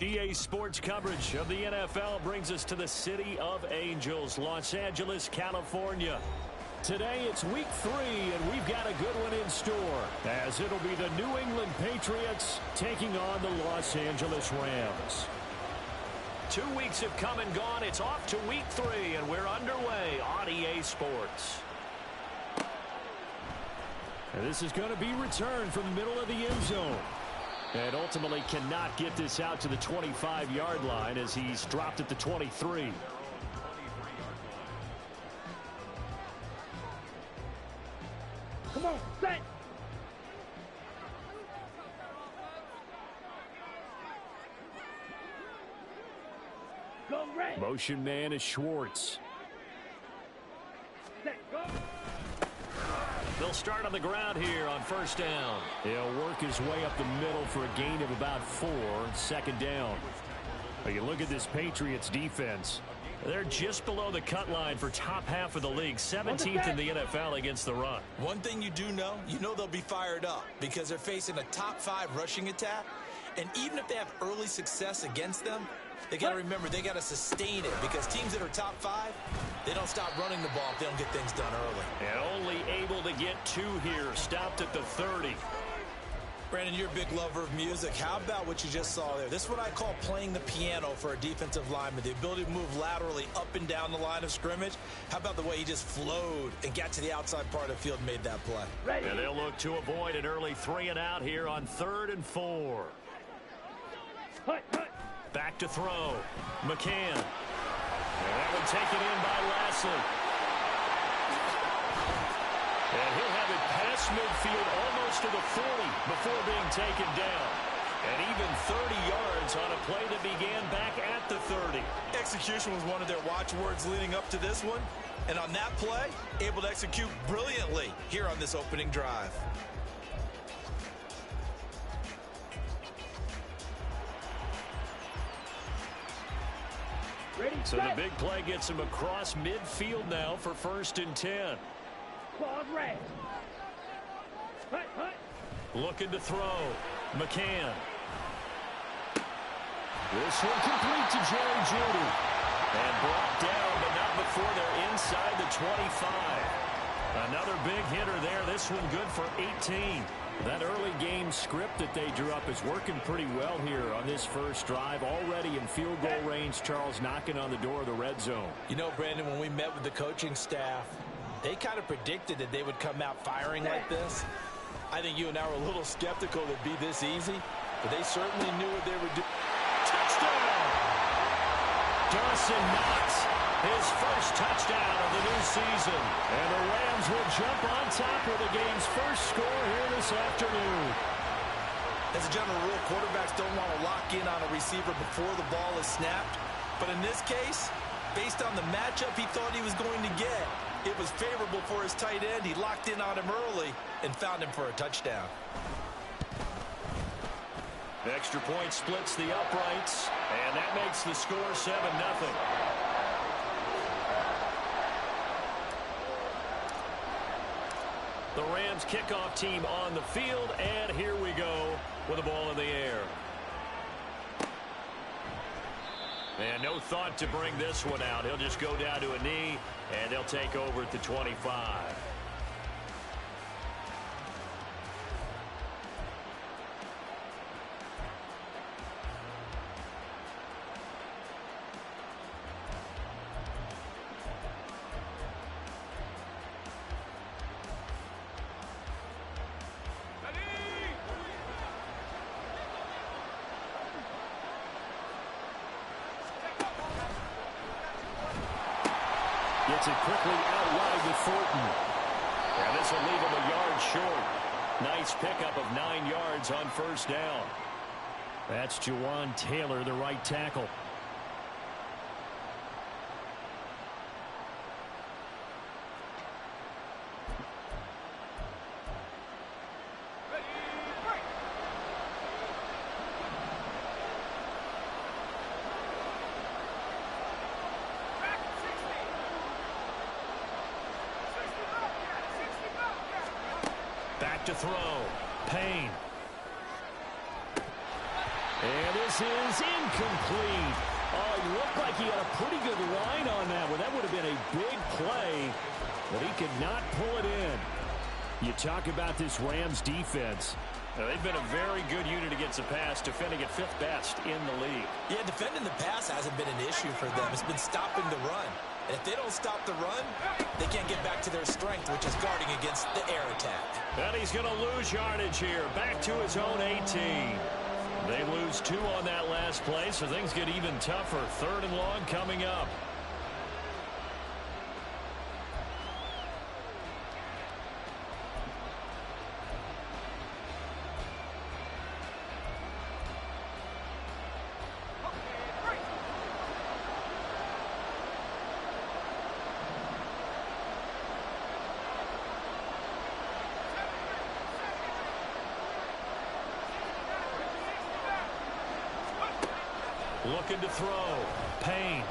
EA Sports coverage of the NFL brings us to the City of Angels, Los Angeles, California. Today it's week 3, and we've got a good one in store, as it'll be the New England Patriots taking on the Los Angeles Rams. 2 weeks have come and gone. It's off to week 3, and we're underway on EA Sports. And this is going to be returned from the middle of the end zone. And ultimately cannot get this out to the 25-yard line as he's dropped at the 23. Come on, set. Go red. Motion man is Schwartz. Set, go. They'll start on the ground here on first down. He'll work his way up the middle for a gain of about 4, second down. But you look at this Patriots defense. They're just below the cut line for top half of the league, 17th in the NFL against the run. One thing you know they'll be fired up because they're facing a top 5 rushing attack. And even if they have early success against them, they got to remember they got to sustain it because teams that are top 5, they don't stop running the ball if they don't get things done early. And only able to get 2 here, stopped at the 30. Brandon, you're a big lover of music. How about what you just saw there? This is what I call playing the piano for a defensive lineman, the ability to move laterally up and down the line of scrimmage. How about the way he just flowed and got to the outside part of the field and made that play? Ready. And they'll look to avoid an early 3 and out here on 3rd and 4. Hut, hut. Back to throw. McCann. And that one taken in by Lashley. And he'll have it past midfield almost to the 40 before being taken down. And even 30 yards on a play that began back at the 30. Execution was one of their watchwords leading up to this one. And on that play, able to execute brilliantly here on this opening drive. Ready, So set. the big play gets him across midfield now for 1st and 10. Claws red. Hut, hut. Looking to throw. McCann. This one complete to Jerry Jeudy. And brought down, but not before they're inside the 25. Another big hitter there. This one good for 18. That early game script that they drew up is working pretty well here on this first drive. Already in field goal range, Charles, knocking on the door of the red zone. You know, Brandon, when we met with the coaching staff, they kind of predicted that they would come out firing like this. I think you and I were a little skeptical it'd be this easy, but they certainly knew what they were doing. Touchdown! Dawson Knox, his first touchdown of the new season. And the Rams will jump on top of the game's first score here this afternoon. As a general rule, quarterbacks don't want to lock in on a receiver before the ball is snapped. But in this case, based on the matchup he thought he was going to get, it was favorable for his tight end. He locked in on him early and found him for a touchdown. The extra point splits the uprights, and that makes the score 7-0. The Rams kickoff team on the field, and here we go with the ball in the air. And no thought to bring this one out. He'll just go down to a knee, and they'll take over at the 25. Gets it quickly out wide to Thornton. And this will leave him a yard short. Nice pickup of 9 yards on first down. That's Jawan Taylor, the right tackle. Back to throw. Payne. And this is incomplete. Oh, it looked like he had a pretty good line on that one. That would have been a big play, but he could not pull it in. You talk about this Rams defense. Now, they've been a very good unit against the pass, defending at 5th best in the league. Yeah, defending the pass hasn't been an issue for them. It's been stopping the run. And if they don't stop the run, they can't get back to their strength, which is guarding against the air attack. And he's going to lose yardage here, back to his own 18. They lose 2 on that last play, so things get even tougher. 3rd and long coming up. Looking to throw. Payne.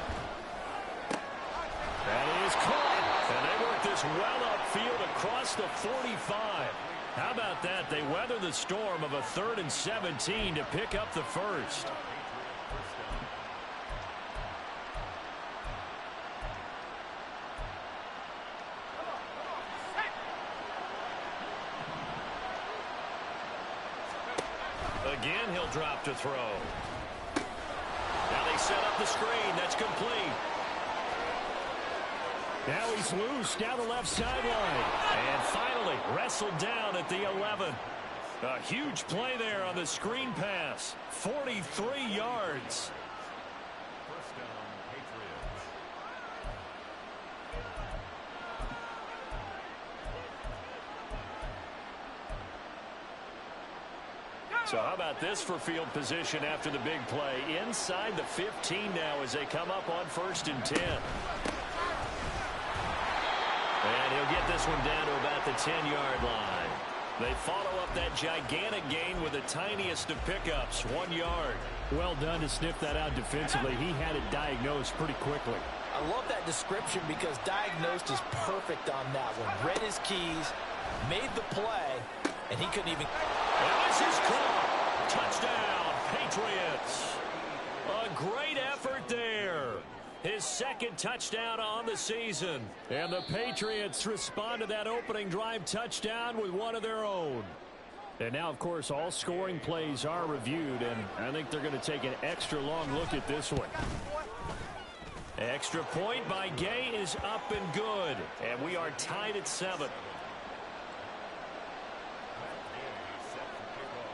That is caught. And they work this well upfield across the 45. How about that? They weather the storm of a 3rd and 17 to pick up the first. Again, he'll drop to throw. Now they set up the screen. That's complete. Now he's loose down the left sideline. And finally wrestled down at the 11. A huge play there on the screen pass. 43 yards. First down, Patriots. So how about this for field position after the big play? Inside the 15 now as they come up on 1st and 10. And he'll get this one down to about the 10-yard line. They follow up that gigantic gain with the tiniest of pickups, 1 yard. Well done to sniff that out defensively. He had it diagnosed pretty quickly. I love that description because diagnosed is perfect on that one. Read his keys, made the play, and he couldn't even... And this is caught. Touchdown, Patriots. A great effort there. His 2nd touchdown on the season. And the Patriots respond to that opening drive touchdown with one of their own. And now, of course, all scoring plays are reviewed, and I think they're going to take an extra long look at this one. Extra point by Gay is up and good. And we are tied at 7.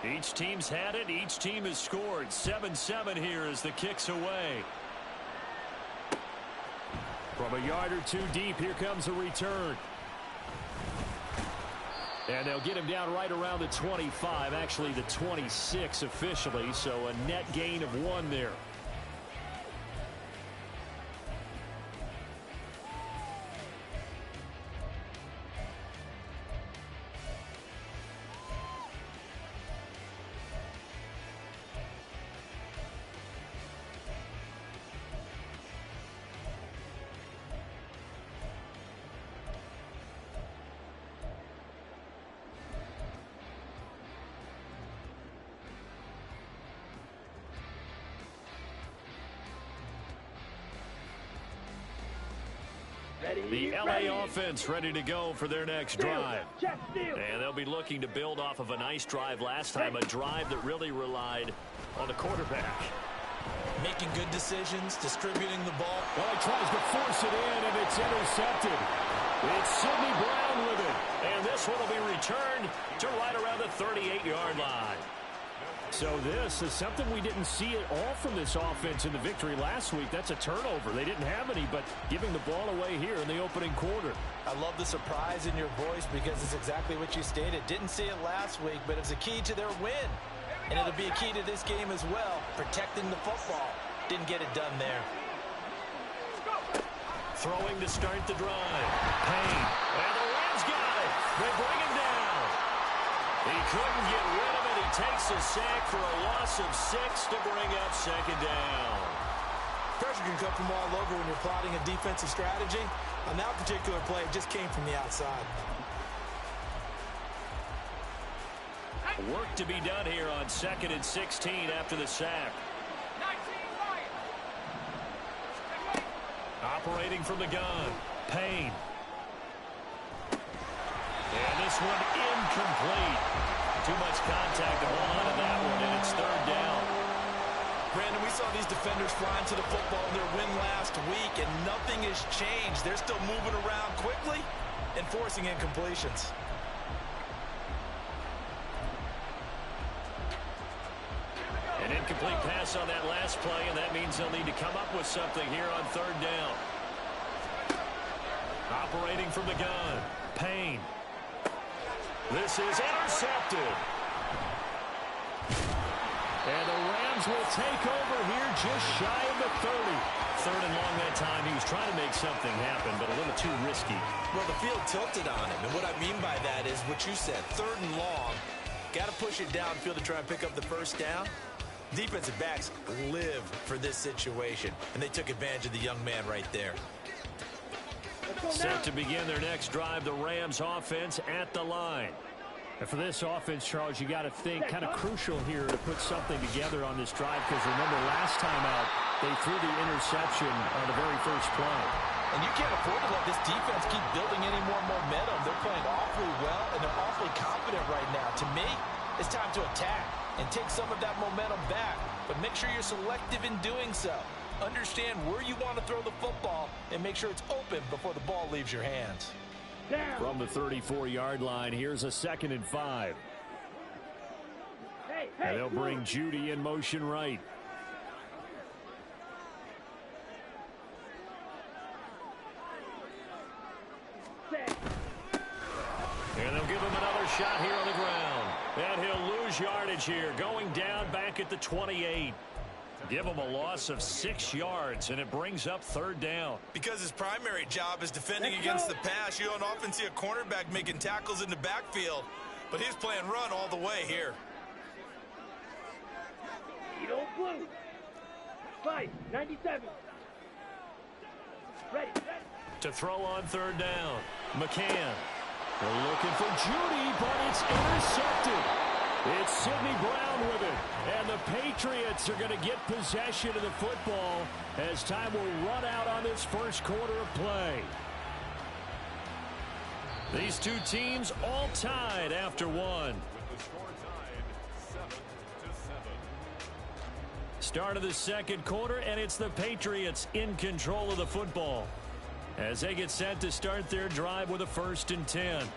Each team's had it. Each team has scored. 7-7 here as the kick's away. From a yard or 2 deep, here comes a return. And they'll get him down right around the 25, actually the 26 officially, so a net gain of 1 there. The LA offense ready to go for their next drive. And they'll be looking to build off of a nice drive last time, a drive that really relied on the quarterback. Making good decisions, distributing the ball. Well, he tries to force it in, and it's intercepted. It's Sidney Brown with it. And this one will be returned to right around the 38-yard line. So this is something we didn't see at all from this offense in the victory last week. That's a turnover. They didn't have any, but giving the ball away here in the opening quarter. I love the surprise in your voice because it's exactly what you stated. Didn't see it last week, but it's a key to their win. And it'll be a key to this game as well, protecting the football. Didn't get it done there. Throwing to start the drive. Payne. And the Rams got it. They bring him down. He couldn't get rid of it. He takes a sack for a loss of 6 to bring up 2nd down. Pressure can come from all over when you're plotting a defensive strategy. On that particular play, it just came from the outside. Work to be done here on 2nd and 16 after the sack. Operating from the gun. Payne. And this one incomplete. Too much contact to hold on to that one, and it's 3rd down. Brandon, we saw these defenders flying to the football in their win last week, and nothing has changed. They're still moving around quickly and forcing incompletions. An incomplete pass on that last play, and that means they'll need to come up with something here on 3rd down. Operating from the gun. Payne. This is intercepted. And the Rams will take over here just shy of the 30. 3rd and long that time. He was trying to make something happen, but a little too risky. Well, the field tilted on him, and what I mean by that is what you said, 3rd and long. Got to push it downfield to try and pick up the 1st down. Defensive backs live for this situation, and they took advantage of the young man right there. Set to begin their next drive, the Rams offense at the line. And for this offense, Charles, you got to think kind of crucial here to put something together on this drive, because remember last time out they threw the interception on the very first play. And you can't afford to let this defense keep building any more momentum. They're playing awfully well, and they're awfully confident right now. To me, it's time to attack and take some of that momentum back, but make sure you're selective in doing so. Understand where you want to throw the football and make sure it's open before the ball leaves your hands. From the 34-yard line, here's a 2nd and 5. And they'll bring Judy in motion right. And they'll give him another shot here on the ground. And he'll lose yardage here, going down back at the 28. Give him a loss of 6 yards, and it brings up 3rd down. Because his primary job is defending against the pass, you don't often see a cornerback making tackles in the backfield. But he's playing run all the way here. Edo blue. 5-97. Ready. To throw on 3rd down. McCann. They're looking for Judy, but it's intercepted. It's Sidney Brown with it. And the Patriots are going to get possession of the football as time will run out on this first quarter of play. These two teams all tied after one. With the score tied 7-7. Start of the second quarter, and it's the Patriots in control of the football as they get set to start their drive with a 1st and 10.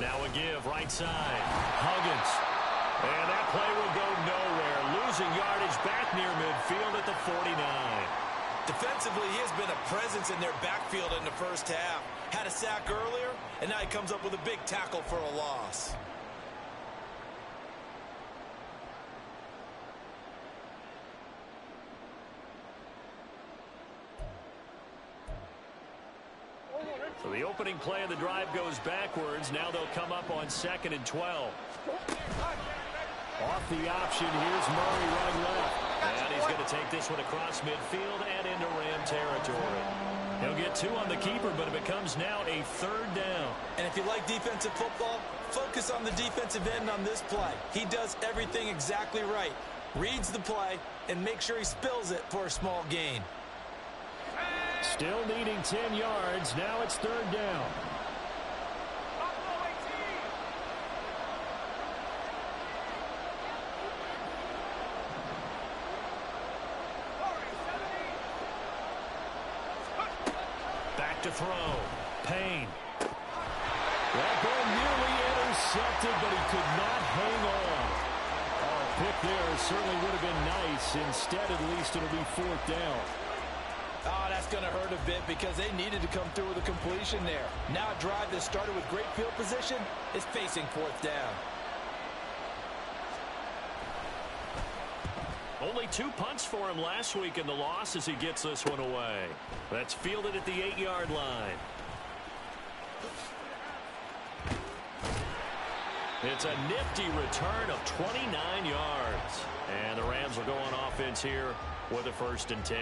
Now a give right side. Huggins. And that play will go nowhere. Losing yardage back near midfield at the 49. Defensively, he has been a presence in their backfield in the first half. Had a sack earlier, and now he comes up with a big tackle for a loss. So the opening play of the drive goes backwards. Now they'll come up on 2nd and 12. Off the option, here's Murray running left. And he's going to take this one across midfield and into Ram territory. He'll get 2 on the keeper, but it becomes now a 3rd down. And if you like defensive football, focus on the defensive end on this play. He does everything exactly right. Reads the play and makes sure he spills it for a small gain. Still needing 10 yards. Now it's 3rd down. Back to throw. Payne. That ball nearly intercepted, but he could not hang on. Oh, pick there certainly would have been nice. Instead, at least it'll be 4th down. Oh, that's going to hurt a bit because they needed to come through with a completion there. Now a drive that started with great field position is facing 4th down. Only 2 punts for him last week in the loss as he gets this one away. That's fielded at the 8-yard line. It's a nifty return of 29 yards. And the Rams will go on offense here with a 1st and 10.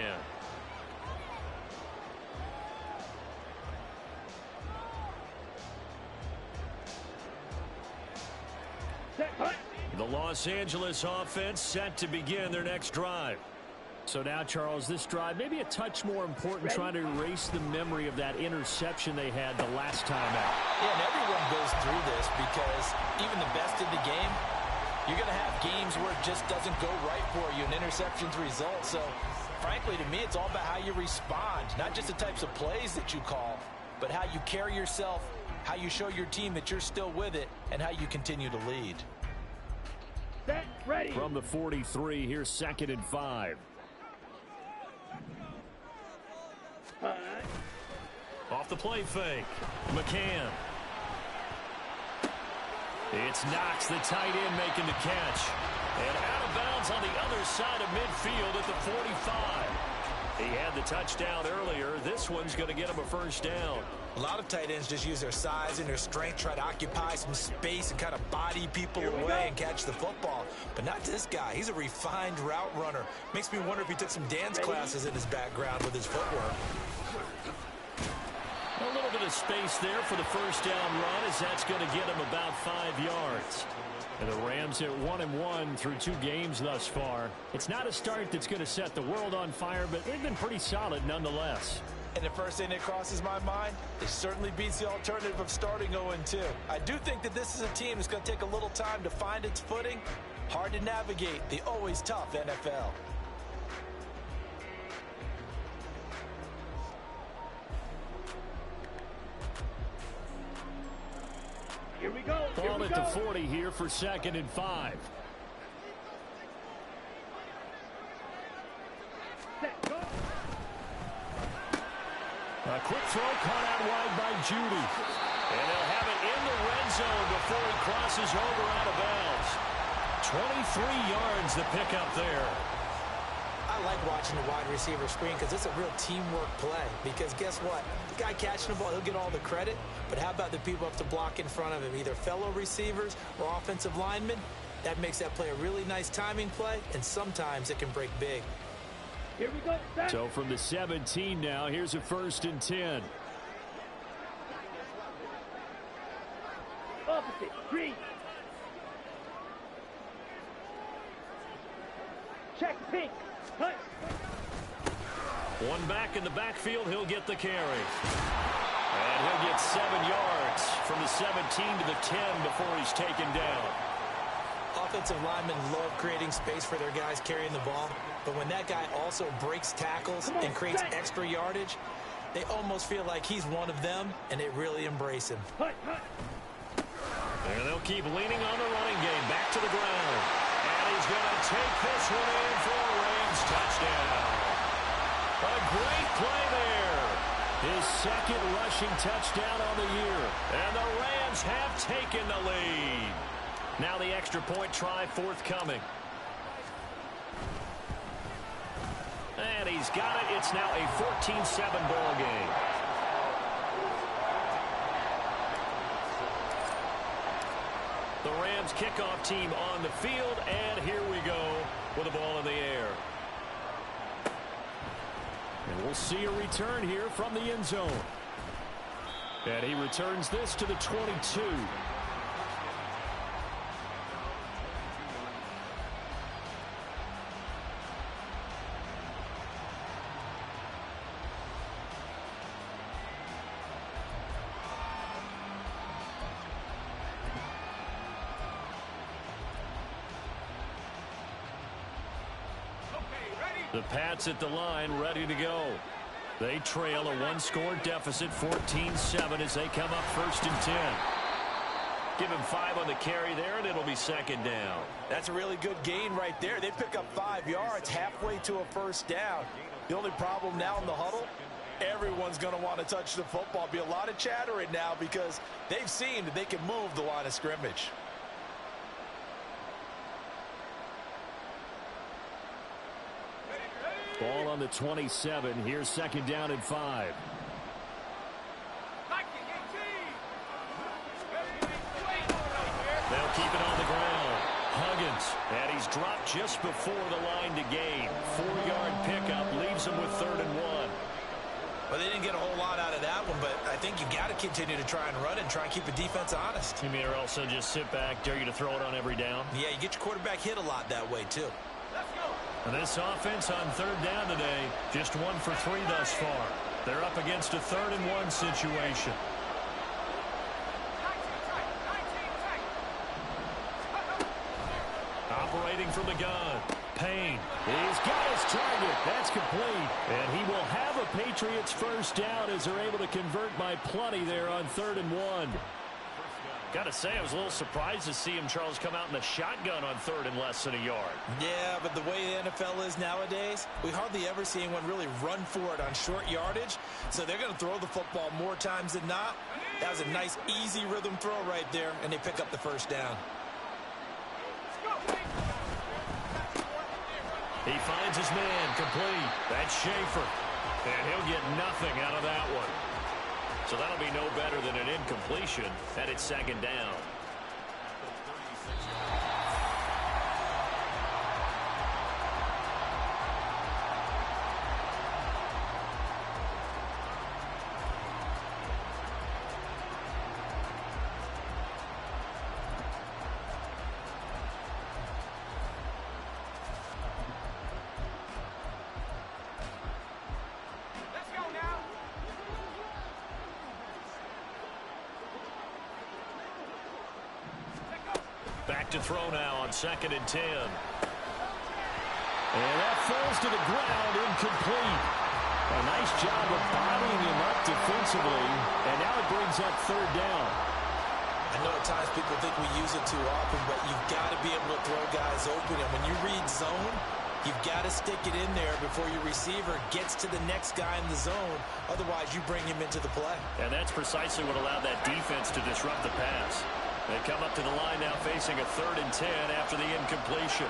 The Los Angeles offense set to begin their next drive. So now, Charles, this drive maybe a touch more important, trying to erase the memory of that interception they had the last time out. Yeah, and everyone goes through this because even the best in the game, you're going to have games where it just doesn't go right for you, and interceptions result. So, frankly, to me, it's all about how you respond, not just the types of plays that you call, but how you carry yourself, how you show your team that you're still with it, and how you continue to lead. Set, ready. From the 43, here's 2nd and 5. Off the play fake. McCann. It's Knox, the tight end, making the catch. And out of bounds on the other side of midfield at the 45. He had the touchdown earlier. This one's going to get him a 1st down. A lot of tight ends just use their size and their strength, try to occupy some space and kind of body people away and catch the football. But not this guy. He's a refined route runner. Makes me wonder if he took some dance classes in his background with his footwork. A little bit of space there for the 1st down run, as that's going to get him about 5 yards. And the Rams at 1-1 through 2 games thus far. It's not a start that's going to set the world on fire, but they've been pretty solid nonetheless. And the first thing that crosses my mind, it certainly beats the alternative of starting 0-2. I do think that this is a team that's going to take a little time to find its footing. Hard to navigate the always tough NFL. Here we go. Ball at the 40 here for 2nd and 5. Set, go. A quick throw caught out wide by Judy. And they'll have it in the red zone before he crosses over out of bounds. 23 yards the pickup there. I like watching the wide receiver screen because it's a real teamwork play. Because guess what? The guy catching the ball, he'll get all the credit. But how about the people up to block in front of him, either fellow receivers or offensive linemen? That makes that play a really nice timing play, and sometimes it can break big. Here we go. Set. So from the 17 now, here's a 1st and 10. Opposite. Green. Check pink. Cut. One back in the backfield, he'll get the carry. And he'll get 7 yards from the 17 to the 10 before he's taken down. Offensive linemen love creating space for their guys carrying the ball. But when that guy also breaks tackles and creates extra yardage, they almost feel like he's one of them, and they really embrace him. Cut, cut. And they'll keep leaning on the running game. Back to the ground. And he's going to take this one in for a Rams touchdown. A great play there. His 2nd rushing touchdown on the year. And the Rams have taken the lead. Now the extra point try forthcoming. And he's got it. It's now a 14-7 ball game. The Rams kickoff team on the field, and here we go with the ball in the air. And we'll see a return here from the end zone. And he returns this to the 22. The Pats at the line, ready to go. They trail a 1-score deficit, 14-7, as they come up 1st and 10. Give him 5 on the carry there, and it'll be 2nd down. That's a really good gain right there. They pick up 5 yards halfway to a 1st down. The only problem now in the huddle, everyone's going to want to touch the football. Be a lot of chatter right now because they've seen that they can move the line of scrimmage. Ball on the 27. Here's 2nd down and 5. They'll keep it on the ground. Huggins, and he's dropped just before the line to gain. 4-yard pickup leaves him with 3rd and 1. Well, they didn't get a whole lot out of that one, but I think you got to continue to try and run it and try and keep the defense honest. You mean, or also just sit back, dare you to throw it on every down? Yeah, you get your quarterback hit a lot that way, too. Let's go. And this offense on 3rd down today, just 1 for 3 thus far. They're up against a 3rd and 1 situation. Operating from the gun. Payne. He's got his target. That's complete. And he will have a Patriots first down as they're able to convert by plenty there on 3rd and 1. Got to say, I was a little surprised to see him, Charles, come out in the shotgun on 3rd and less than a yard. Yeah, but the way the NFL is nowadays, we hardly ever see anyone really run for it on short yardage. So they're going to throw the football more times than not. That was a nice, easy rhythm throw right there, and they pick up the first down. He finds his man complete. That's Schaefer. And he'll get nothing out of that one. So that'll be no better than an incompletion, and it's 2nd down. Back to throw now on 2nd and 10. And that falls to the ground, incomplete. A nice job of bodying him up defensively, and now it brings up 3rd down. I know at times people think we use it too often, but you've got to be able to throw guys open. And when you read zone, you've got to stick it in there before your receiver gets to the next guy in the zone. Otherwise, you bring him into the play. And that's precisely what allowed that defense to disrupt the pass. They come up to the line now facing a 3rd and 10 after the incompletion.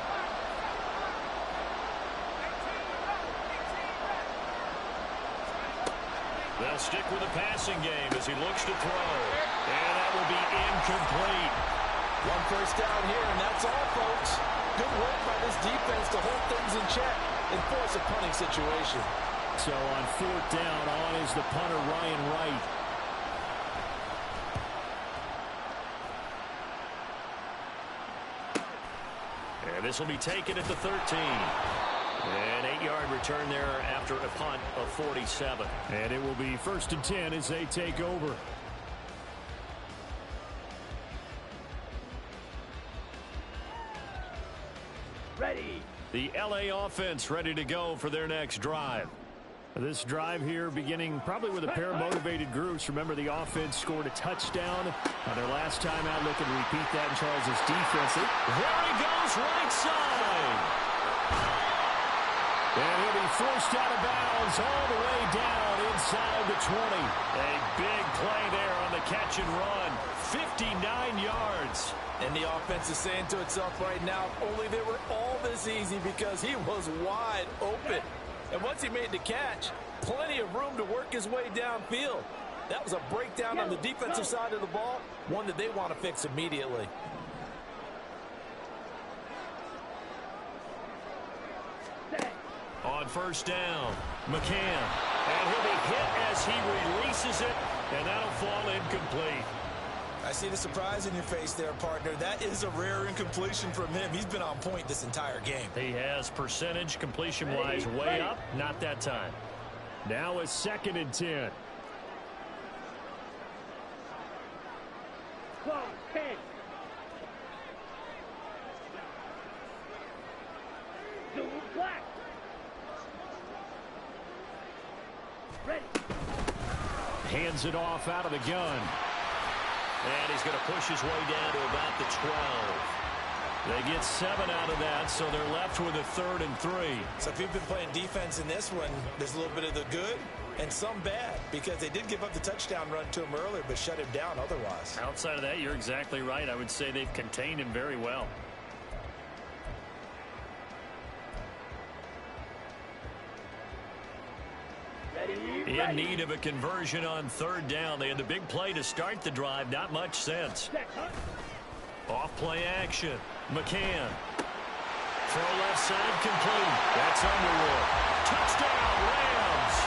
They'll stick with the passing game as he looks to throw. And that will be incomplete. 1 first down here, and that's all, folks. Good work by this defense to hold things in check and force a punting situation. So on 4th down, on is the punter, Ryan Wright. And this will be taken at the 13. An 8-yard return there after a punt of 47. And it will be 1st and 10 as they take over. Ready. The LA offense ready to go for their next drive. This drive here beginning probably with a pair of motivated groups. Remember, the offense scored a touchdown on their last time out. Looking to repeat that in Charles's defense. There he goes, right side. And he'll be forced out of bounds all the way down inside the 20. A big play there on the catch and run. 59 yards. And the offense is saying to itself right now, only they were all this easy because he was wide open. And once he made the catch, plenty of room to work his way downfield. That was a breakdown on the defensive side of the ball, one that they want to fix immediately. On 1st down, McCann. And he'll be hit as he releases it, and that'll fall incomplete. I see the surprise in your face there, partner. That is a rare incompletion from him. He's been on point this entire game. He has percentage completion-wise way up. Not that time. Now a 2nd and 10. Close. 10. Blue black. Ready. Hands it off out of the gun. And he's going to push his way down to about the 12. They get 7 out of that, so they're left with a 3rd and 3. So if you've been playing defense in this one, there's a little bit of the good and some bad, because they did give up the touchdown run to him earlier, but shut him down otherwise. Outside of that, you're exactly right. I would say they've contained him very well. In need of a conversion on 3rd down. They had the big play to start the drive. Not much sense. Off play action. McCann. Throw left side complete. That's Underwood. Touchdown, Rams.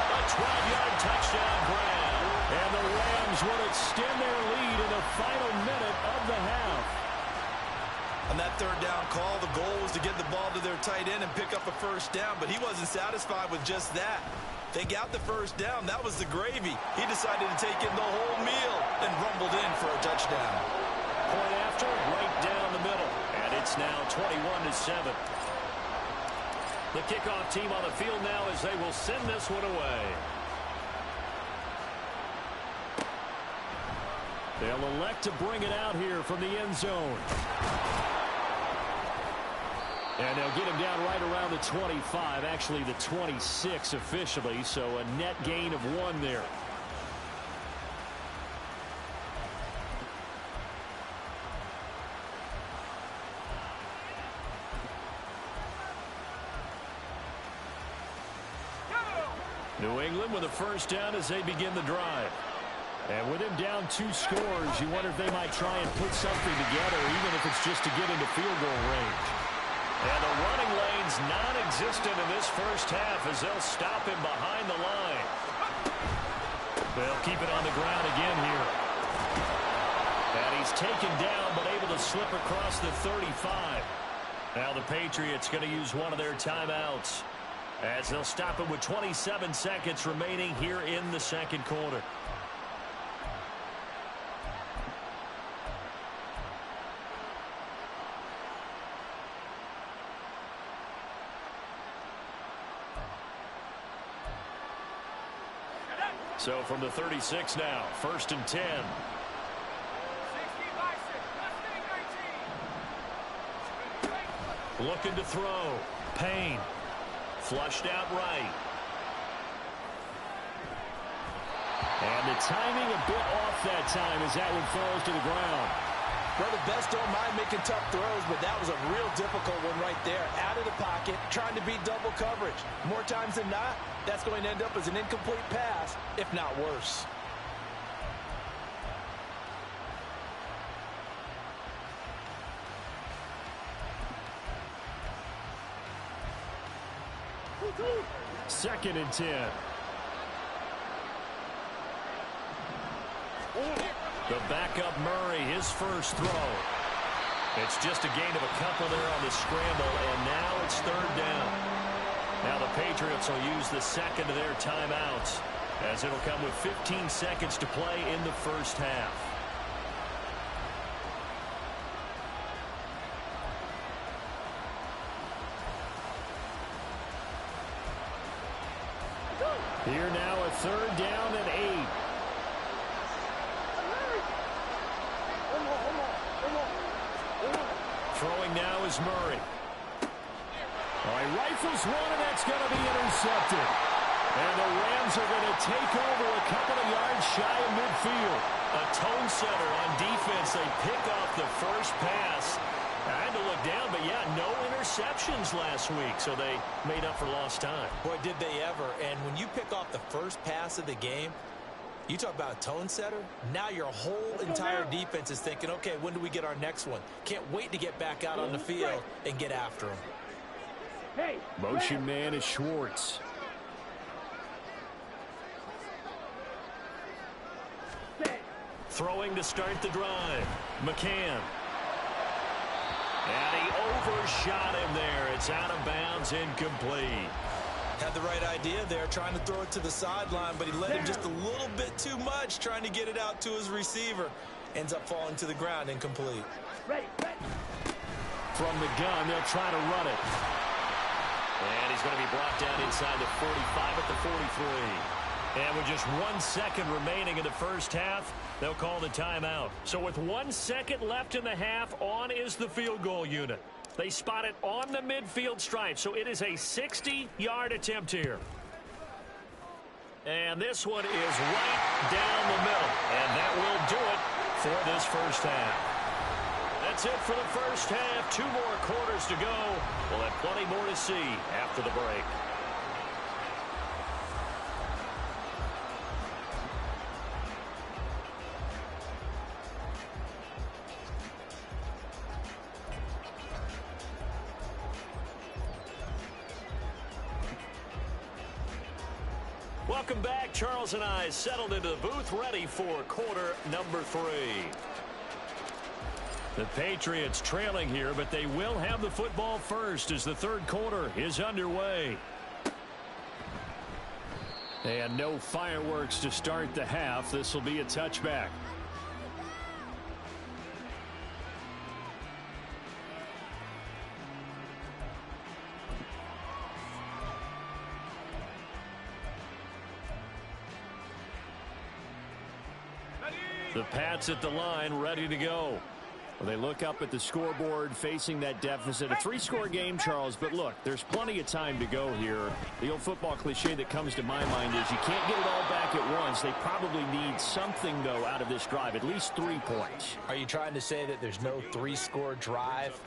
A 12-yard touchdown grab. And the Rams will extend their lead in the final minute of the half. On that third down call, the goal was to get the ball to their tight end and pick up a first down, but he wasn't satisfied with just that. They got the first down. That was the gravy. He decided to take in the whole meal and rumbled in for a touchdown. Point after, right down the middle. And it's now 21-7. The kickoff team on the field now as they will send this one away. They'll elect to bring it out here from the end zone. And they'll get him down right around the 25, actually the 26 officially, so a net gain of 1 there. New England with a first down as they begin the drive. And with him down 2 scores, you wonder if they might try and put something together, even if it's just to get into field goal range. And the running lane's non-existent in this first half as they'll stop him behind the line. They'll keep it on the ground again here. And he's taken down but able to slip across the 35. Now the Patriots going to use one of their timeouts as they'll stop him with 27 seconds remaining here in the second quarter. So from the 36 now, 1st and 10. Looking to throw. Payne. Flushed out right. And the timing a bit off that time as that one falls to the ground. Well, the best don't mind making tough throws, but that was a real difficult one right there. Out of the pocket, trying to beat double coverage. More times than not, that's going to end up as an incomplete pass, if not worse. Second and 10. The backup Murray, his first throw. It's just a gain of a couple there on the scramble, and now it's 3rd down. Now the Patriots will use the second of their timeouts as it'll come with 15 seconds to play in the first half. Here now a 3rd down and 8. Throwing now is Murray. All right, rifles one, and that's going to be intercepted. And the Rams are going to take over a couple of yards shy of midfield. A tone setter on defense. They pick off the first pass. I had to look down, but yeah, no interceptions last week, so they made up for lost time. Boy, did they ever. And when you pick off the first pass of the game, you talk about a tone setter. Now your whole entire defense is thinking, okay, when do we get our next one? Can't wait to get back out on the field and get after them. Hey, motion man is Schwartz. Throwing to start the drive. McCann. And he overshot him there. It's out of bounds, incomplete. Had the right idea there, trying to throw it to the sideline, but he let him just a little bit too much, trying to get it out to his receiver. Ends up falling to the ground, incomplete. Ready. From the gun, they'll try to run it. And he's going to be brought down inside the 45 at the 43. And with just 1 second remaining in the first half, they'll call the timeout. So with 1 second left in the half, on is the field goal unit. They spot it on the midfield stripe, so it is a 60-yard attempt here. And this one is right down the middle. And that will do it for this first half. That's it for the first half. 2 more quarters to go. We'll have plenty more to see after the break. Welcome back. Charles and I settled into the booth, ready for quarter number 3. The Patriots trailing here, but they will have the football first as the third quarter is underway. And no fireworks to start the half. This will be a touchback. The Pats at the line, ready to go. Well, they look up at the scoreboard facing that deficit. A 3-score game, Charles, but look, there's plenty of time to go here. The old football cliche that comes to my mind is you can't get it all back at once. They probably need something, though, out of this drive, at least 3 points. Are you trying to say that there's no 3-score drive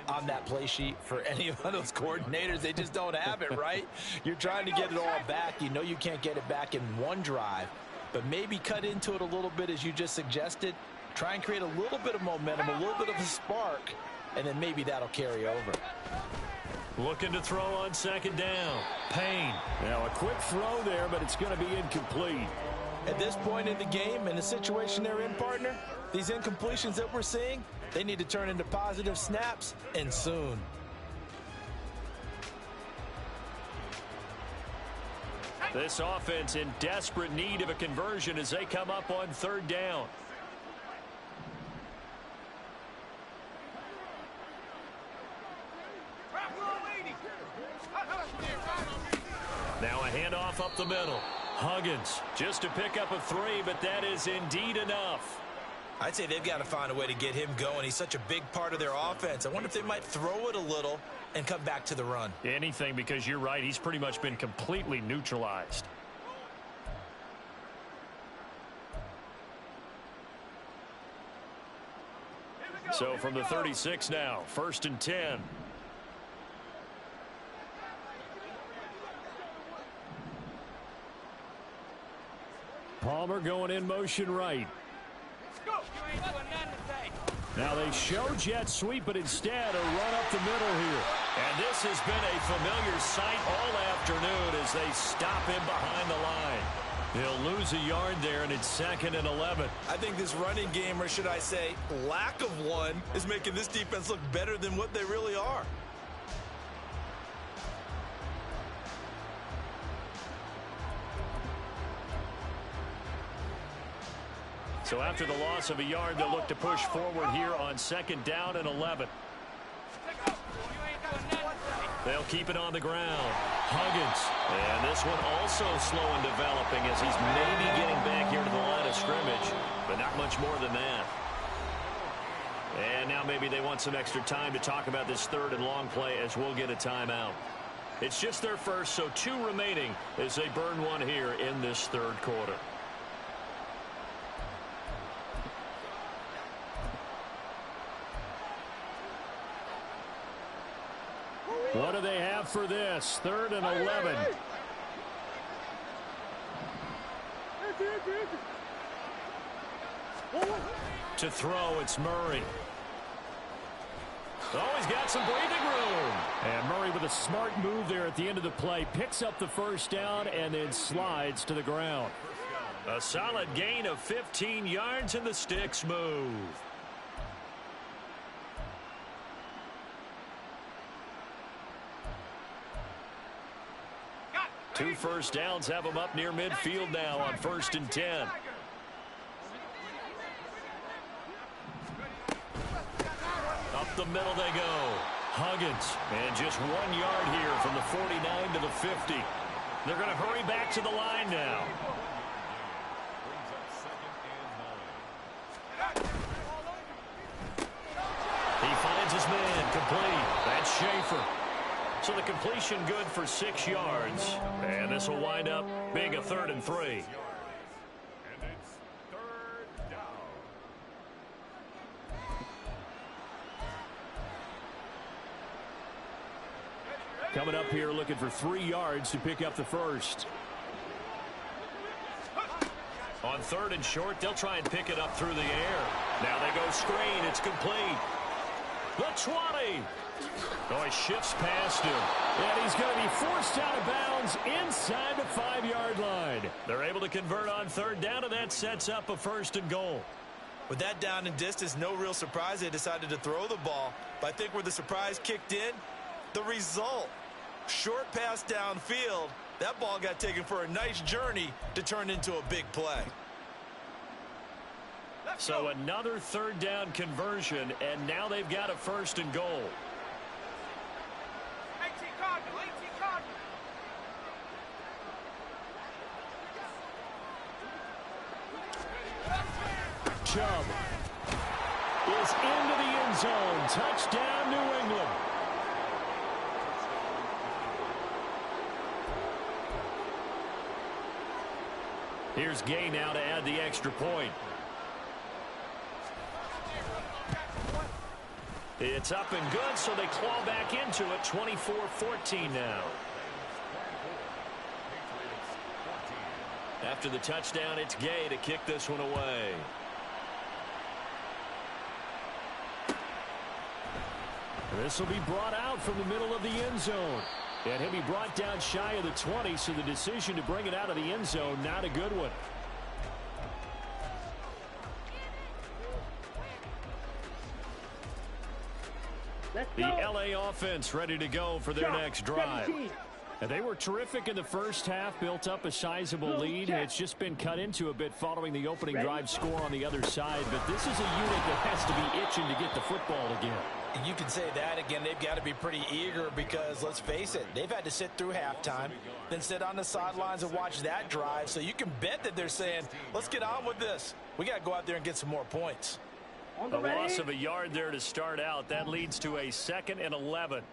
on that play sheet for any of those coordinators? They just don't have it, right? You're trying to get it all back. You know you can't get it back in one drive, but maybe cut into it a little bit as you just suggested. Try and create a little bit of momentum, a little bit of a spark, and then maybe that'll carry over. Looking to throw on second down. Payne. Now a quick throw there, but it's going to be incomplete. At this point in the game, in the situation they're in, partner, these incompletions that we're seeing, they need to turn into positive snaps, and soon. This offense in desperate need of a conversion as they come up on third down. Now a handoff up the middle. Huggins just to pick up a 3, but that is indeed enough. I'd say they've got to find a way to get him going. He's such a big part of their offense. I wonder if they might throw it a little and come back to the run. Anything, because you're right. He's pretty much been completely neutralized. So from the 36 now, 1st and 10. Palmer going in motion right. Now they show jet sweep, but instead a run up the middle here. And this has been a familiar sight all afternoon as they stop him behind the line. He'll lose a yard there, and it's 2nd and 11. I think this running game, or should I say lack of one, is making this defense look better than what they really are. So after the loss of a yard, they'll look to push forward here on 2nd down and 11. They'll keep it on the ground. Huggins. And this one also slow in developing as he's maybe getting back here to the line of scrimmage, but not much more than that. And now maybe they want some extra time to talk about this 3rd and long play as we'll get a timeout. It's just their first, so 2 remaining as they burn one here in this 3rd quarter. What do they have for this? 3rd and 11. To throw, it's Murray. Oh, he's got some breathing room. And Murray with a smart move there at the end of the play. Picks up the 1st down and then slides to the ground. A solid gain of 15 yards and the sticks move. 2 first downs have them up near midfield now on 1st and 10. Up the middle they go. Huggins. And just 1 yard here from the 49 to the 50. They're going to hurry back to the line now. He finds his man complete. That's Schaefer. So the completion good for 6 yards. And this will wind up being a 3rd and 3. And it's 3rd down. Coming up here looking for 3 yards to pick up the 1st. On 3rd and short, they'll try and pick it up through the air. Now they go screen. It's complete. The 20. Oh, he shifts past him. And he's going to be forced out of bounds inside the 5-yard line. They're able to convert on third down, and that sets up a 1st and goal. With that down and distance, no real surprise they decided to throw the ball. But I think where the surprise kicked in, the result. Short pass downfield. That ball got taken for a nice journey to turn into a big play. So another third down conversion, and now they've got a 1st and goal. Chubb is into the end zone. Touchdown, New England. Here's Gay now to add the extra point. It's up and good, so they claw back into it. 24-14 now. After the touchdown, it's Gay to kick this one away. This will be brought out from the middle of the end zone. And he'll be brought down shy of the 20, so the decision to bring it out of the end zone, not a good one. The LA offense ready to go for their next drive. And they were terrific in the first half, built up a sizable lead. It's just been cut into a bit following the opening drive score on the other side. But this is a unit that has to be itching to get the football again. You can say that again. They've got to be pretty eager because, let's face it, they've had to sit through halftime, then sit on the sidelines and watch that drive. So you can bet that they're saying, let's get on with this. We got to go out there and get some more points. A loss of a yard there to start out. That leads to a 2nd and 11.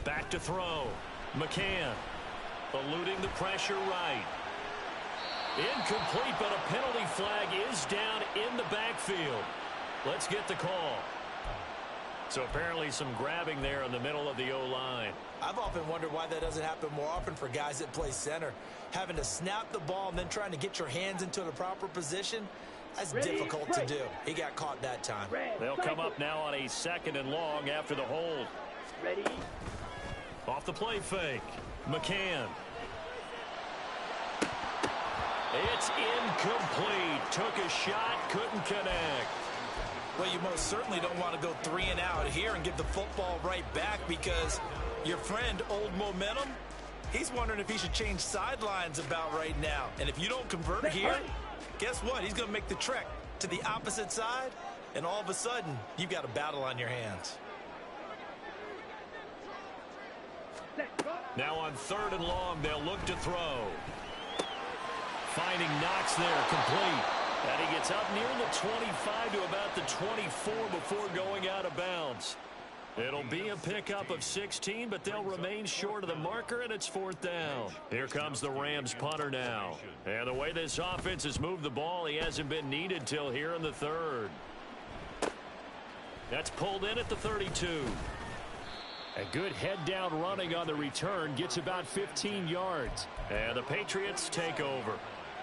Back to throw. McCann eluding the pressure right. Incomplete, but a penalty flag is down in the backfield. Let's get the call. So apparently some grabbing there in the middle of the O-line. I've often wondered why that doesn't happen more often for guys that play center. Having to snap the ball and then trying to get your hands into the proper position, that's difficult to do. He got caught that time. They'll come up now on a 2nd and long after the hold. Ready. Off the play fake. McCann. It's incomplete. Took a shot, couldn't connect. Well, you most certainly don't want to go 3 and out here and give the football right back because your friend, Old Momentum, he's wondering if he should change sidelines about right now. And if you don't convert here, guess what? He's going to make the trek to the opposite side, and all of a sudden, you've got a battle on your hands. Now on 3rd and long, they'll look to throw. Finding Knox there, complete. And he gets up near the 25 to about the 24 before going out of bounds. It'll be a pickup of 16, but they'll remain short of the marker, and it's 4th down. Here comes the Rams punter now. And the way this offense has moved the ball, he hasn't been needed till here in the 3rd. That's pulled in at the 32. A good head-down running on the return, gets about 15 yards. And the Patriots take over.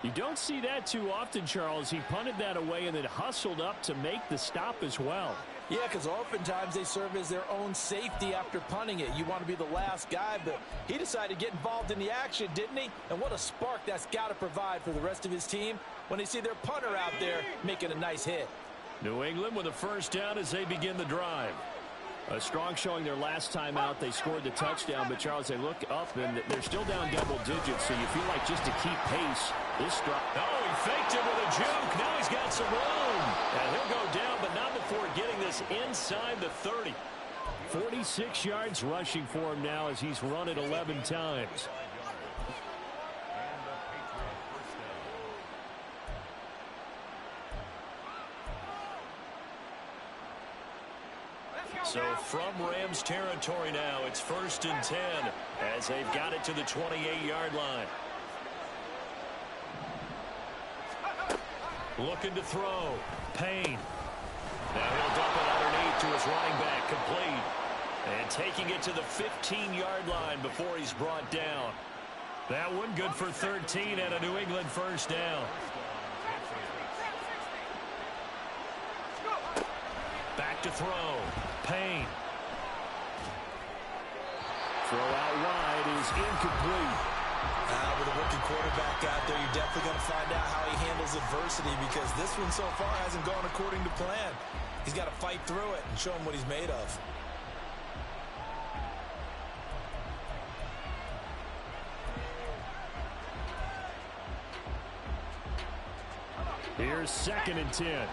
You don't see that too often, Charles. He punted that away and then hustled up to make the stop as well. Yeah, because oftentimes they serve as their own safety after punting it. You want to be the last guy, but he decided to get involved in the action, didn't he? And what a spark that's got to provide for the rest of his team when they see their punter out there making a nice hit. New England with a 1st down as they begin the drive. A strong showing their last time out. They scored the touchdown, but Charles, they look up and they're still down double digits, so you feel like just to keep pace, this drop. Oh, he faked it with a juke. Now he's got some room. And he'll go down, but not before getting this inside the 30. 46 yards rushing for him now as he's run it 11 times. So from Rams territory now, it's 1st and 10 as they've got it to the 28-yard line. Looking to throw. Payne. Now he'll dump it underneath to his running back, complete. And taking it to the 15-yard line before he's brought down. That one good for 13 and a New England first down. Back to throw. Payne. Throw out wide is incomplete. With a rookie quarterback out there, you're definitely going to find out how he handles adversity, because this one so far hasn't gone according to plan. He's got to fight through it and show him what he's made of. Here's 2nd and 10.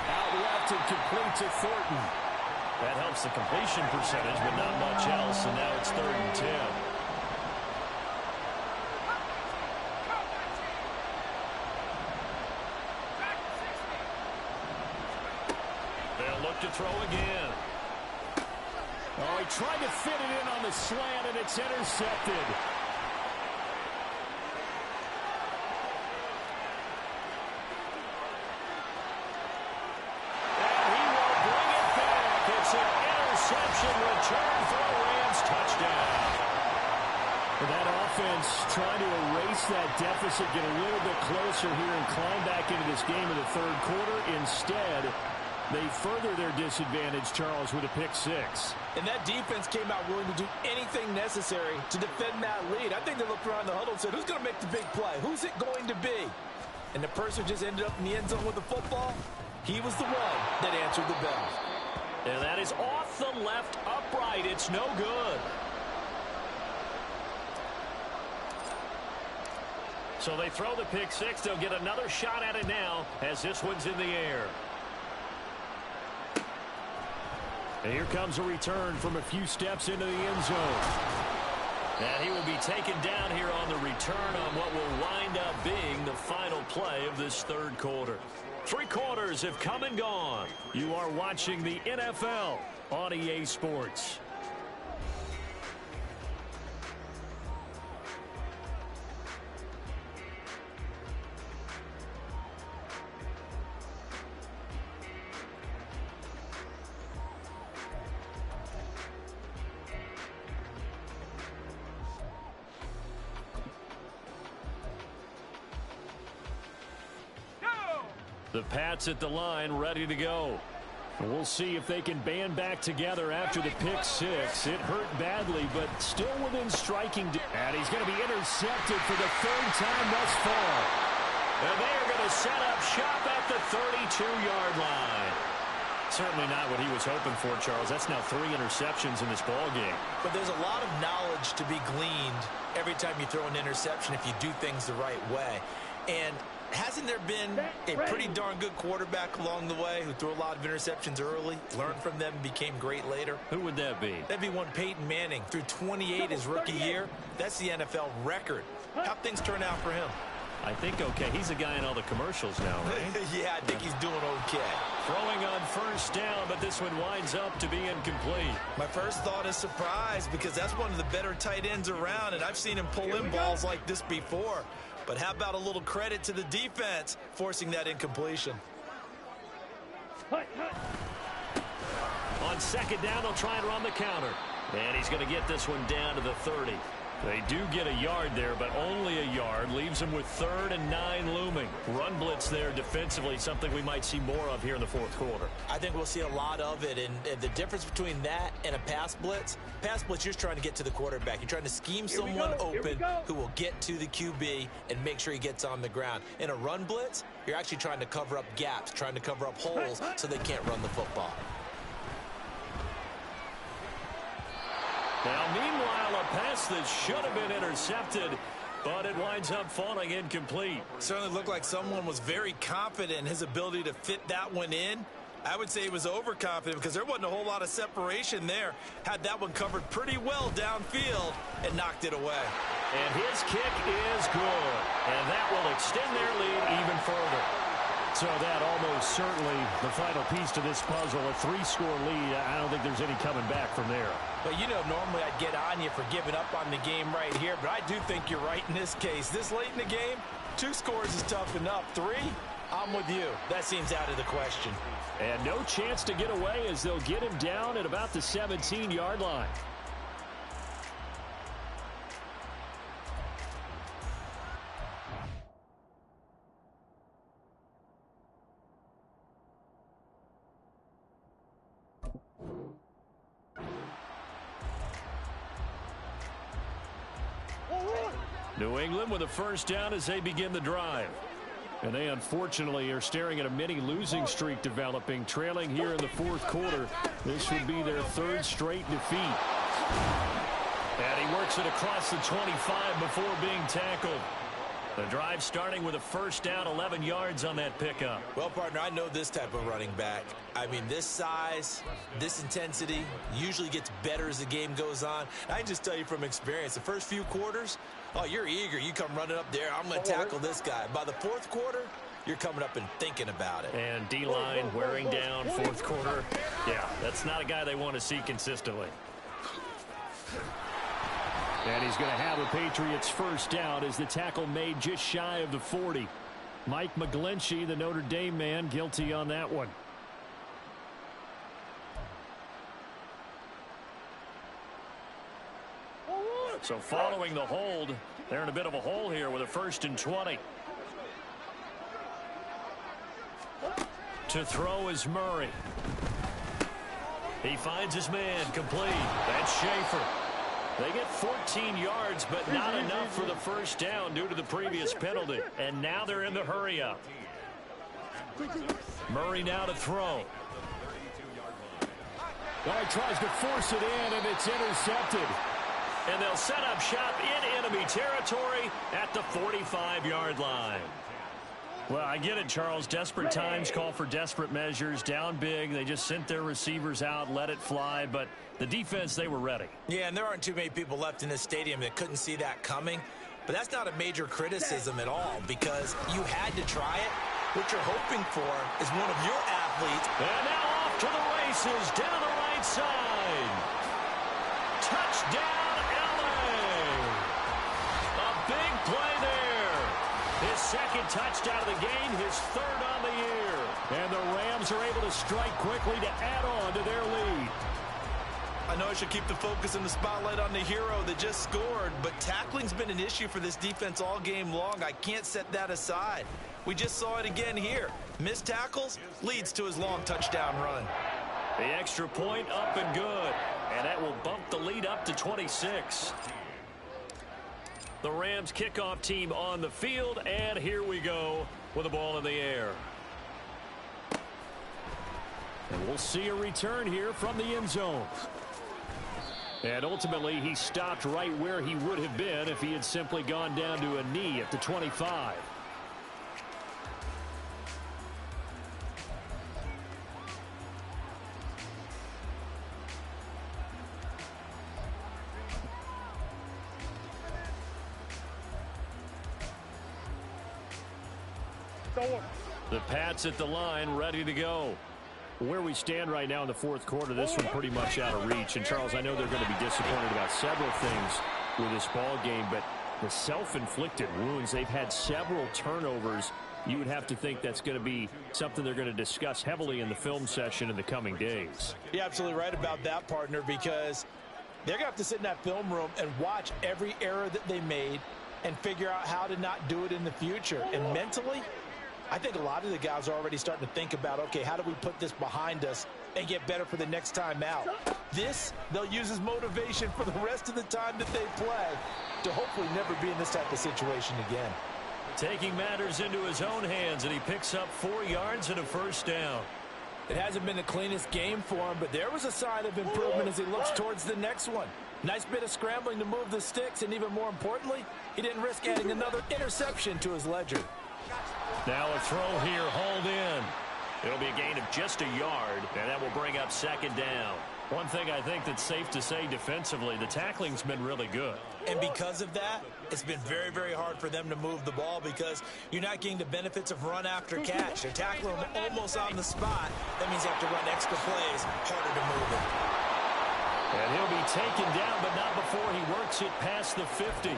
Out left and complete to Thornton. That helps the completion percentage, but not much else, and now it's 3rd and 10. They'll look to throw again. Oh, he tried to fit it in on the slant, and it's intercepted. And he will bring it back. It's an interception return for a Rams touchdown. That offense trying to erase that deficit, get a little bit closer here and climb back into this game in the 3rd quarter. Instead, they further their disadvantage, Charles, with a pick 6. And that defense came out willing to do anything necessary to defend that lead. I think they looked around the huddle and said, who's going to make the big play? Who's it going to be? And the person who just ended up in the end zone with the football, he was the one that answered the bell. And that is off the left upright. It's no good. So they throw the pick 6. They'll get another shot at it now as this one's in the air. And here comes a return from a few steps into the end zone. And he will be taken down here on the return on what will wind up being the final play of this 3rd quarter. 3 quarters have come and gone. You are watching the NFL on EA Sports. The Pats at the line, ready to go. And we'll see if they can band back together after the pick 6. It hurt badly, but still within striking. And he's going to be intercepted for the 3rd time thus far. And they are going to set up shop at the 32-yard line. Certainly not what he was hoping for, Charles. That's now 3 interceptions in this ball game. But there's a lot of knowledge to be gleaned every time you throw an interception if you do things the right way. And hasn't there been a pretty darn good quarterback along the way who threw a lot of interceptions early, learned from them, and became great later? Who would that be? That'd be one Peyton Manning. Threw 28 his rookie year. That's the NFL record. How'd things turn out for him? I think okay. He's a guy in all the commercials now, right? Yeah, I think he's doing okay. Throwing on 1st down, but this one winds up to be incomplete. My first thought is surprise, because that's one of the better tight ends around, and I've seen him pull in balls like this before. But how about a little credit to the defense forcing that incompletion? On 2nd down, they'll try and run the counter. And he's going to get this one down to the 30. They do get a yard there, but only a yard. Leaves them with 3rd and 9 looming. Run blitz there defensively, something we might see more of here in the 4th quarter. I think we'll see a lot of it, and the difference between that and a pass blitz, you're just trying to get to the quarterback. You're trying to scheme someone open who will get to the QB and make sure he gets on the ground. In a run blitz, you're actually trying to cover up gaps, trying to cover up holes so they can't run the football. Now, meanwhile, a pass that should have been intercepted, but it winds up falling incomplete. Certainly looked like someone was very confident in his ability to fit that one in. I would say he was overconfident because there wasn't a whole lot of separation there. Had that one covered pretty well downfield and knocked it away. And his kick is good, and that will extend their lead even further. So that almost certainly the final piece to this puzzle, a 3-score lead. I don't think there's any coming back from there. But, you know, normally I'd get on you for giving up on the game right here, but I do think you're right in this case. This late in the game, 2 scores is tough enough. 3, I'm with you. That seems out of the question. And no chance to get away as they'll get him down at about the 17-yard line. New England with a first down as they begin the drive. And they unfortunately are staring at a mini losing streak developing, trailing here in the fourth quarter. This would be their third straight defeat. And he works it across the 25 before being tackled. The drive starting with a first down, 11 yards on that pickup. Well, partner, I know this type of running back. I mean, this size, this intensity usually gets better as the game goes on. I can just tell you from experience, the first few quarters, oh, you're eager. You come running up there, I'm going to tackle this guy. By the fourth quarter, you're coming up and thinking about it. And D-line wearing down fourth quarter. Yeah, that's not a guy they want to see consistently. And he's going to have a Patriots first down as the tackle made just shy of the 40. Mike McGlinchey, the Notre Dame man, guilty on that one. So following the hold, they're in a bit of a hole here with a 1st and 20. To throw is Murray. He finds his man complete. That's Schaefer. They get 14 yards, but not enough for the first down due to the previous penalty. And now they're in the hurry-up. Murray now to throw. Well, he tries to force it in, and it's intercepted. And they'll set up shop in enemy territory at the 45-yard line. Well, I get it, Charles. Desperate times call for desperate measures. Down big. They just sent their receivers out, let it fly. But the defense, they were ready. Yeah, and there aren't too many people left in this stadium that couldn't see that coming. But that's not a major criticism at all because you had to try it. What you're hoping for is one of your athletes. And now off to the races down the right side. Touchdown, LA. A big play there. His second touchdown of the game, his third on the year. And the Rams are able to strike quickly to add on to their lead. I know I should keep the focus and the spotlight on the hero that just scored, but tackling's been an issue for this defense all game long. I can't set that aside. We just saw it again here. Missed tackles leads to his long touchdown run. The extra point up and good. And that will bump the lead up to 26. The Rams kickoff team on the field, and here we go with the ball in the air. And we'll see a return here from the end zone. And ultimately, he stopped right where he would have been if he had simply gone down to a knee at the 25. The Pats at the line, ready to go. Where we stand right now in the fourth quarter, this one pretty much out of reach. And, Charles, I know they're going to be disappointed about several things with this ball game, but the self-inflicted wounds, they've had several turnovers. You would have to think that's going to be something they're going to discuss heavily in the film session in the coming days. You're absolutely right about that, partner, because they're going to have to sit in that film room and watch every error that they made and figure out how to not do it in the future. And mentally, I think a lot of the guys are already starting to think about, okay, how do we put this behind us and get better for the next time out? This, they'll use as motivation for the rest of the time that they play to hopefully never be in this type of situation again. Taking matters into his own hands, and he picks up 4 yards and a first down. It hasn't been the cleanest game for him, but there was a sign of improvement as he looks towards the next one. Nice bit of scrambling to move the sticks, and even more importantly, he didn't risk adding another interception to his ledger. Now a throw here, hauled in. It'll be a gain of just a yard, and that will bring up second down. One thing I think that's safe to say defensively, the tackling's been really good. And because of that, it's been very, very hard for them to move the ball because you're not getting the benefits of run after catch. They're tackling them almost on the spot. That means you have to run extra plays, harder to move it. And he'll be taken down, but not before he works it past the 50.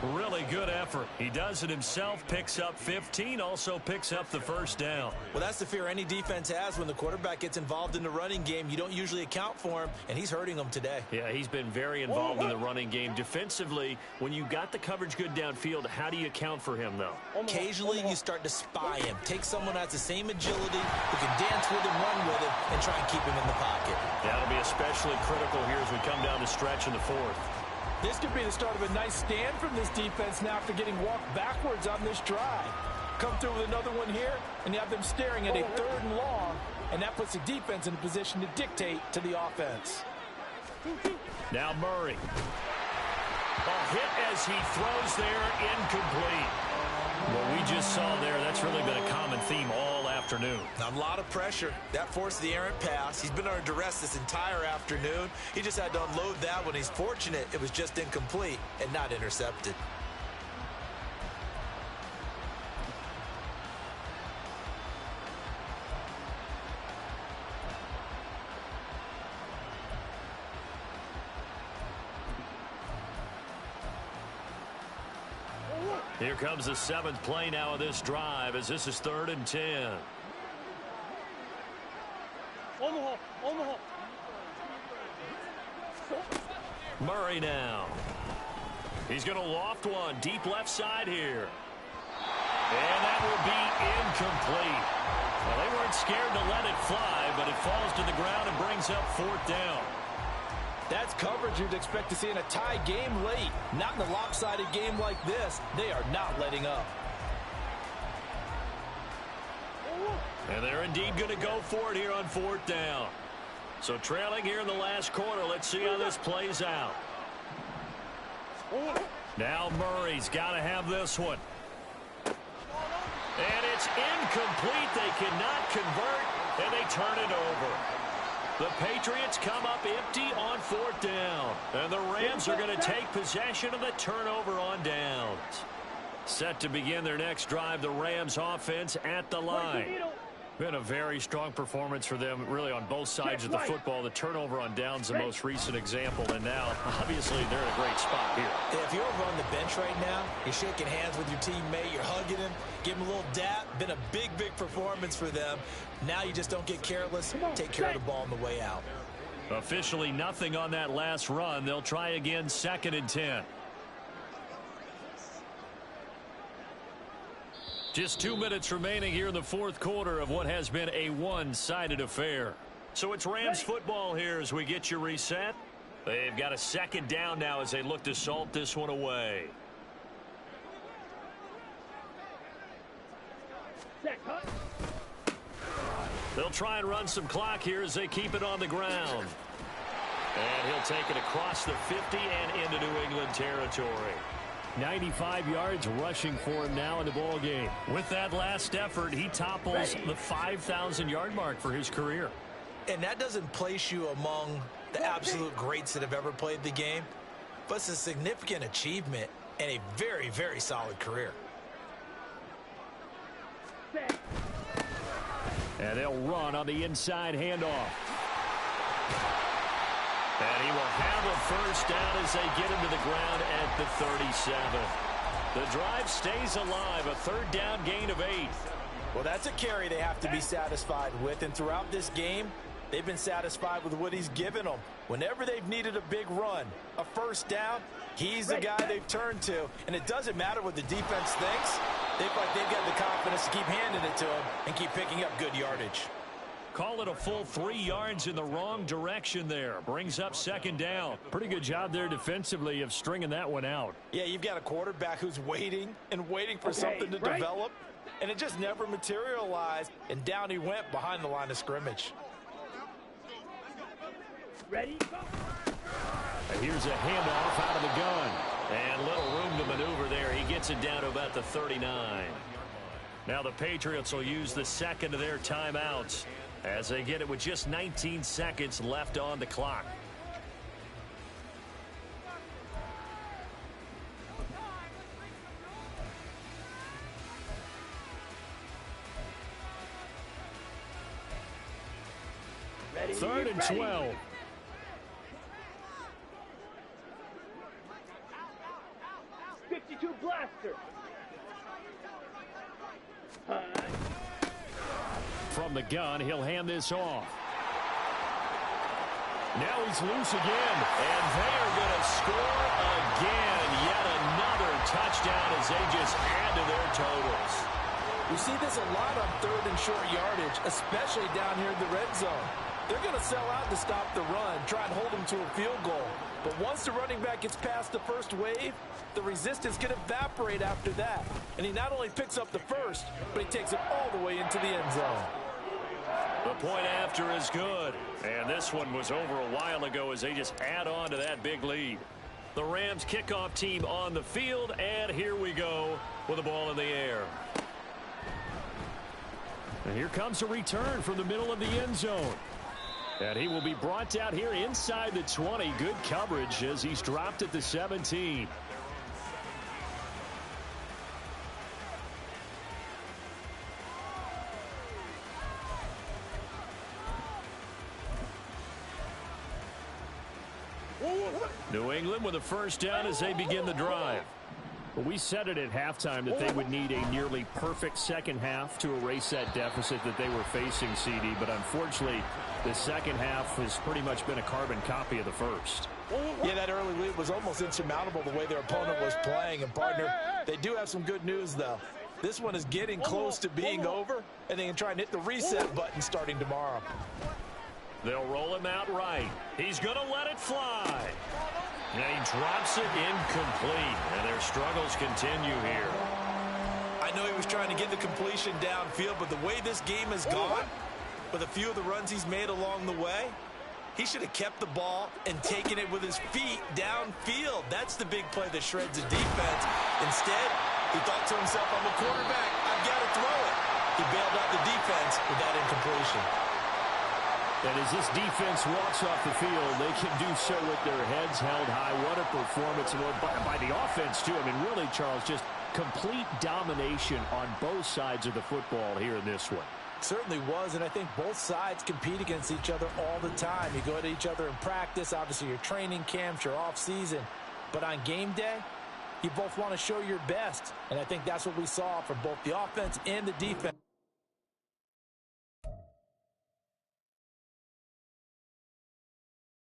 Really good effort. He does it himself, picks up 15, also picks up the first down. Well, that's the fear any defense has when the quarterback gets involved in the running game. You don't usually account for him, and he's hurting them today. Yeah, he's been very involved in the running game. Defensively, when you got the coverage good downfield, how do you account for him, though? Occasionally, you start to spy him. Take someone who has the same agility, who can dance with him, run with him, and try and keep him in the pocket. That'll be especially critical here as we come down the stretch in the fourth. This could be the start of a nice stand from this defense now after getting walked backwards on this drive. Come through with another one here, and you have them staring at a 3rd and long, and that puts the defense in a position to dictate to the offense. Now Murray. A hit as he throws there, incomplete. What we just saw there, that's really been a common theme all afternoon. Now, a lot of pressure. That forced the errant pass. He's been under duress this entire afternoon. He just had to unload that one. He's fortunate it was just incomplete and not intercepted. Here comes the 7th play now of this drive as this is 3rd and 10. Murray now. He's going to loft one deep left side here. And that will be incomplete. Well, they weren't scared to let it fly, but it falls to the ground and brings up 4th down. That's coverage you'd expect to see in a tie game late. Not in a lopsided game like this. They are not letting up. And they're indeed going to go for it here on 4th down. So trailing here in the last quarter. Let's see how this plays out. Now Murray's got to have this one. And it's incomplete. They cannot convert, and they turn it over. The Patriots come up empty on 4th down. And the Rams are going to take possession of the turnover on downs. Set to begin their next drive, the Rams offense at the line. Been a very strong performance for them, really, on both sides of the football. The turnover on downs, the most recent example, and now, obviously, they're in a great spot here. Yeah, if you're over on the bench right now, you're shaking hands with your teammate, you're hugging him, give him a little dap. Been a big, big performance for them. Now you just don't get careless. Take care of the ball on the way out. Officially nothing on that last run. They'll try again, 2nd and 10. Just 2 minutes remaining here in the 4th quarter of what has been a one-sided affair. So it's Rams football here as we get you reset. They've got a 2nd down now as they look to salt this one away. They'll try and run some clock here as they keep it on the ground. And he'll take it across the 50 and into New England territory. 95 yards rushing for him now in the ball game. With that last effort, he topples the 5,000-yard mark for his career. And that doesn't place you among the absolute greats that have ever played the game, but it's a significant achievement and a very, very solid career. And they'll run on the inside handoff. And he will have a first down as they get him to the ground at the 37. The drive stays alive, a 3rd down gain of 8. Well, that's a carry they have to be satisfied with, and throughout this game, they've been satisfied with what he's given them. Whenever they've needed a big run, a first down, he's the guy they've turned to. And it doesn't matter what the defense thinks. They feel like they've got the confidence to keep handing it to him and keep picking up good yardage. Call it a full 3 yards in the wrong direction there. Brings up 2nd down. Pretty good job there defensively of stringing that one out. Yeah, you've got a quarterback who's waiting and waiting for something to develop, and it just never materialized, and down he went behind the line of scrimmage. Ready? And here's a handoff out of the gun. And little room to maneuver there. He gets it down to about the 39. Now the Patriots will use the 2nd of their timeouts as they get it with just 19 seconds left on the clock. Ready? 3rd and 12. From the gun, he'll hand this off. Now he's loose again, and they are going to score again. Yet another touchdown as they just add to their totals. We see this a lot on third and short yardage, especially down here in the red zone. They're going to sell out to stop the run, try and hold them to a field goal. But once the running back gets past the first wave, the resistance can evaporate after that. And he not only picks up the first, but he takes it all the way into the end zone. The point after is good. And this one was over a while ago as they just add on to that big lead. The Rams kickoff team on the field, and here we go with the ball in the air. And here comes a return from the middle of the end zone. And he will be brought down here inside the 20. Good coverage as he's dropped at the 17. New England with a first down as they begin the drive. Well, we said it at halftime that they would need a nearly perfect second half to erase that deficit that they were facing, CD. But unfortunately, the second half has pretty much been a carbon copy of the first. Yeah, that early lead was almost insurmountable the way their opponent was playing. And, partner, they do have some good news, though. This one is getting close to being over, and they can try and hit the reset button starting tomorrow. They'll roll him out right. He's going to let it fly. And he drops it incomplete. And their struggles continue here. I know he was trying to get the completion downfield, but the way this game has gone, with a few of the runs he's made along the way, he should have kept the ball and taken it with his feet downfield. That's the big play that shreds the defense. Instead, he thought to himself, I'm a quarterback, I've got to throw it. He bailed out the defense with that incompletion. And as this defense walks off the field, they can do so with their heads held high. What a performance by the offense, too. I mean, really, Charles, just complete domination on both sides of the football here in this one. Certainly was, and I think both sides compete against each other all the time. You go to each other in practice, obviously your training camps, your off-season. But on game day, you both want to show your best. And I think that's what we saw from both the offense and the defense.